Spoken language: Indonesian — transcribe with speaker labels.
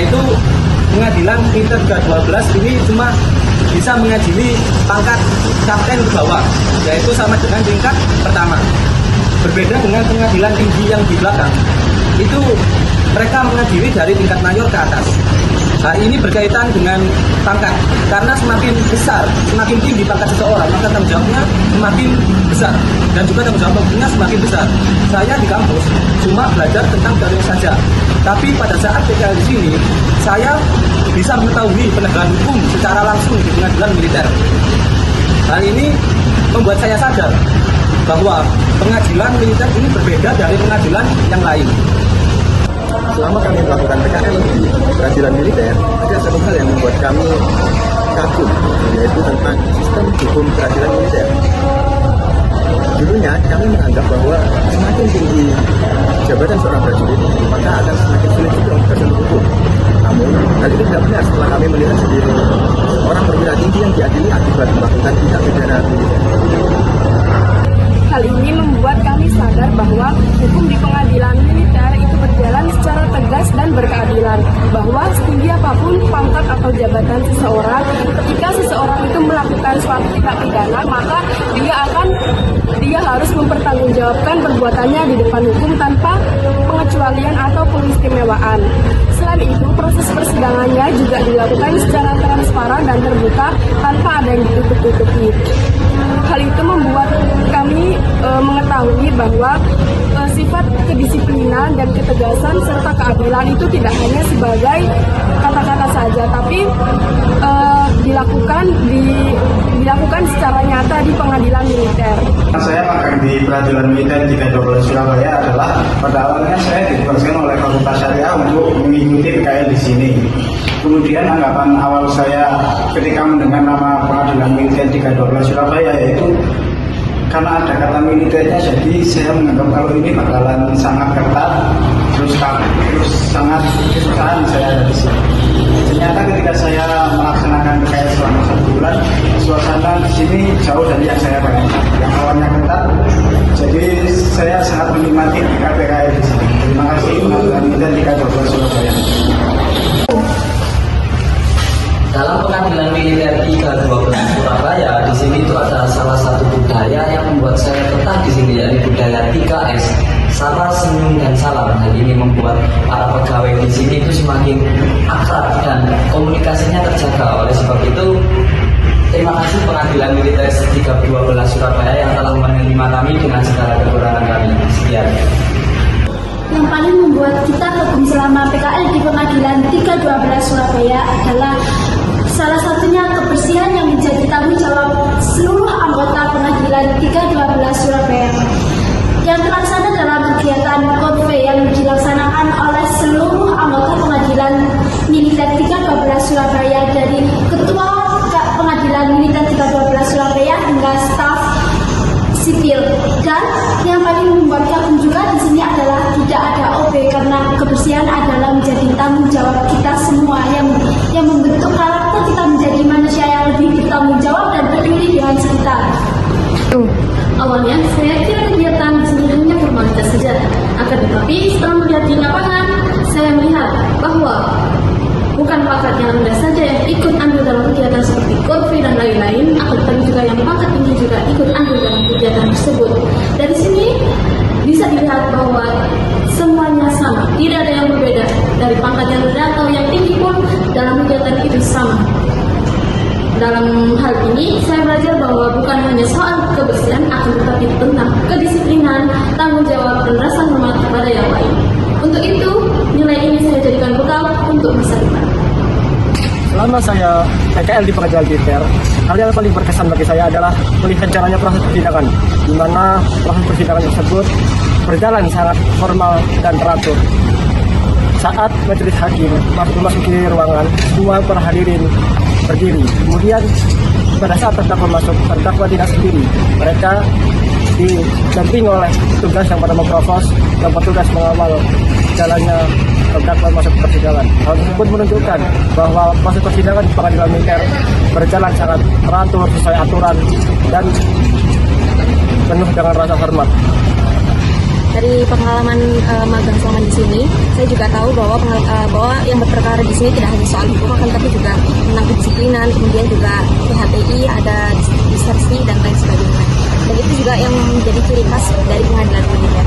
Speaker 1: yaitu pengadilan militer 12 ini cuma bisa mengadili pangkat kapten ke bawah, yaitu sama dengan tingkat pertama. Berbeda dengan pengadilan tinggi yang di belakang, itu mereka mengadili dari tingkat mayor ke atas. Nah, ini berkaitan dengan pangkat, karena semakin besar, semakin tinggi pangkat seseorang, maka tanggung jawabnya semakin besar, dan juga tanggung jawab hukumnya semakin besar. Saya di kampus cuma belajar tentang teori saja, tapi pada saat PKL di sini, saya bisa mengetahui penegakan hukum secara langsung di pengadilan militer. Hal ini membuat saya sadar bahwa pengadilan militer ini berbeda dari pengadilan yang lain.
Speaker 2: Selama kami melakukan PKL di peradilan militer, ada satu hal yang membuat kami kagum, yaitu tentang sistem hukum peradilan militer. Dulunya kami menganggap bahwa semakin tinggi jabatan seorang prajurit, maka akan semakin sulit juga untuk tersentuh hukum. Namun, hal itu tidak benar setelah kami melihat sendiri orang perwira tinggi yang diadili akibat melakukan tindak pidana militer.
Speaker 3: Hal ini membuat kami sadar bahwa hukum di pengadilan militer itu berjalan secara tegas dan berkeadilan, bahwa setinggi apapun pangkat atau jabatan seseorang, ketika seseorang itu melakukan suatu tindak pidana, maka dia harus mempertanggungjawabkan perbuatannya di depan hukum tanpa pengecualian atau pengistimewaan. Selain itu, proses persidangannya juga dilakukan secara transparan dan terbuka tanpa ada yang ditutup-tutupi. Hal itu membuat kami mengetahui bahwa sifat kedisiplinan dan ketegasan serta keadilan itu tidak hanya sebagai kata-kata saja, tapi dilakukan secara nyata di pengadilan militer.
Speaker 4: Saya magang di peradilan militer 312 Surabaya adalah pada awalnya saya ditugaskan oleh Fakultas Syariah untuk mengikuti PKL di sini. Kemudian anggapan awal saya ketika mendengar nama pengadilan militer 312 Surabaya yaitu karena ada kata militernya, jadi saya menganggap kalau ini bakalan sangat ketat, terus sangat kesusahan saya ada di sini. Ternyata ketika saya melaksanakan PKL selama 1 bulan, suasana di sini jauh dari yang saya bayangkan. Yang awalnya ketat, jadi saya sangat menikmati PKL di sini. Terima kasih pengadilan militer 312 Surabaya.
Speaker 5: Dalam pengadilan militer 312 Surabaya, di sini itu ada salah satu budaya yang membuat saya betah di sini, yaitu budaya 3S, sabar, senyum, dan salam. Hal ini membuat para pegawai di sini itu semakin akrab dan komunikasinya terjaga. Oleh sebab itu, terima kasih pengadilan militer 312 Surabaya yang telah menerima kami dengan segala kekurangan kami. Sekian.
Speaker 6: Yang paling membuat kita kagum selama PKL di pengadilan 312 Surabaya adalah salah satunya kebersihan yang menjadi tanggung jawab seluruh anggota pengadilan 312 Surabaya yang terlaksana dalam kegiatan konvoy yang dilaksanakan oleh seluruh anggota pengadilan militer 312 Surabaya, dari ketua pengadilan militer 312 Surabaya hingga staf sipil. Dan yang paling membuat kagum juga di sini adalah tidak ada OB, karena kebersihan adalah menjadi tanggung jawab kita semua yang membentuk karakter kita menjadi manusia yang lebih bertanggung jawab dan peduli dengan sekitar.
Speaker 7: Awalnya saya kira kegiatan di sini hanya formalitas saja, akan tetapi setelah melihat di lapangan, saya melihat bahwa bukan pangkat yang rendah saja yang ikut ambil dalam kegiatan seperti konvoy dan lain-lain, akan tetapi juga yang pangkat tinggi juga ikut ambil dalam kegiatan tersebut. Dari sini bisa dilihat bahwa semuanya sama, tidak ada yang berbeda. Dari pangkat yang rendah atau yang tinggi pun dalam kegiatan itu sama. Dalam hal ini saya belajar bahwa bukan hanya soal kebersihan, akan tetapi tentang kedisiplinan, tanggung jawab, dan rasa hormat kepada yang lain. Untuk itu, nilai ini saya jadikan bekal untuk masa depan.
Speaker 8: Selama saya PKL di pengadilan militer, hal yang paling berkesan bagi saya adalah melihat jalannya proses persidangan, di mana proses persidangan tersebut berjalan sangat formal dan teratur. Saat majelis hakim memasuki ruangan, semua para hadirin berdiri. Kemudian pada saat terdakwa masuk, terdakwa tidak sendiri. Mereka didampingi oleh petugas yang pada memprovos, yang petugas mengawal jalannya terdakwa masuk persidangan. Hal tersebut menunjukkan bahwa proses persidangan di pengadilan militer berjalan sangat teratur, sesuai aturan, dan penuh dengan rasa hormat.
Speaker 7: Dari pengalaman magang selama di sini, saya juga tahu bahwa yang berperkara di sini tidak hanya soal hukum, akan tapi juga tentang kedisiplinan, kemudian juga PHTI, ada disersi dan lain sebagainya. Dan itu juga yang menjadi ciri khas dari pengadilan militer.